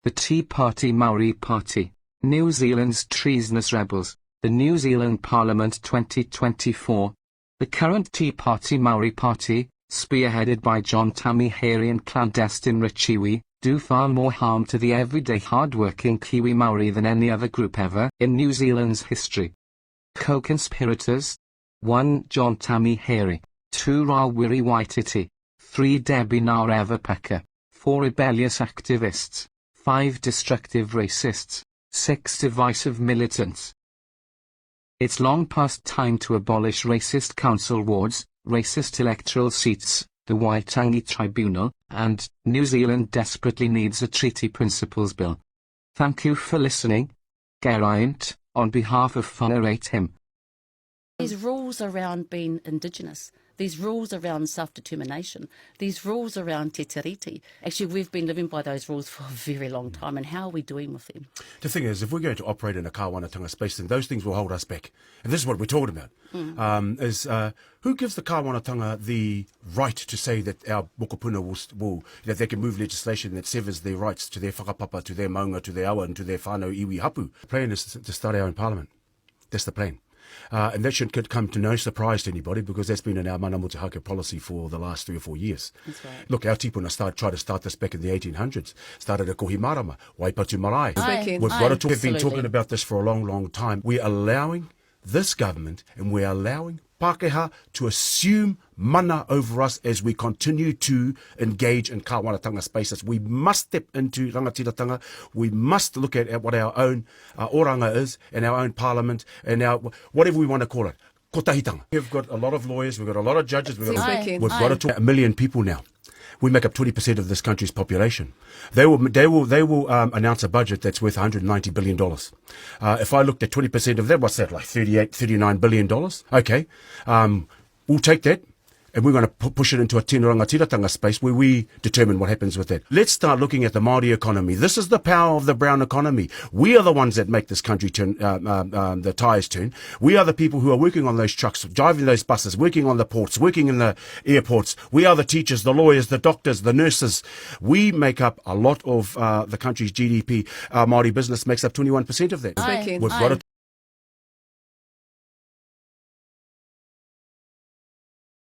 the Tea Party Maori Party, New Zealand's treasonous rebels, the New Zealand Parliament 2024, the current Tea Party Maori Party, spearheaded by John Tamihere and clandestine Richiwi, do far more harm to the everyday hard-working Kiwi Maori than any other group ever in New Zealand's history. Co-conspirators: 1. John Tamihere, 2. Rawiri Waititi, 3. Debbie Naravapaka, 4. Rebellious activists, 5. Destructive racists, 6. Divisive militants. It's long past time to abolish racist council wards, racist electoral seats, the Waitangi Tribunal, and New Zealand desperately needs a treaty principles bill. Thank you for listening. Geraint, on behalf of WhangareiTim. These rules around being Indigenous, these rules around self-determination, these rules around te tiriti, actually we've been living by those rules for a very long time, and how are we doing with them? The thing is, if we're going to operate in a kāwanatanga space, then those things will hold us back. And this is what we're talking about. Who gives the kāwanatanga the right to say that our mokopuna will that they can move legislation that severs their rights to their whakapapa, to their maunga, to their awa, and to their whānau iwi hapu? The plan is to start our own parliament. That's the plan. And that should come to no surprise to anybody, because that's been in our mana mutahaka policy for the last 3 or 4 years. That's right. Look, our tipuna tried to start this back in the 1800s. Started at Kohimarama, Waipatu Marae. We've been talking about this for a long, long time. We're allowing this government, and we're allowing Pākehā to assume mana over us as we continue to engage in kāwanatanga spaces. We must step into rangatiratanga. We must look at what our own oranga is, and our own parliament, and our whatever we want to call it. Kotahitanga. We've got a lot of lawyers, we've got a lot of judges, we've got to talk 1 million people now. We make up 20% of this country's population. They will announce a budget that's worth $190 billion. If I looked at 20% of that, what's that, like $39 billion? Okay. We'll take that, and we're going to push it into a tino rangatiratanga space where we determine what happens with that. Let's start looking at the Māori economy. This is the power of the brown economy. We are the ones that make this country turn, the tyres turn. We are the people who are working on those trucks, driving those buses, working on the ports, working in the airports. We are the teachers, the lawyers, the doctors, the nurses. We make up a lot of the country's GDP. Our Māori business makes up 21% of that. We've got to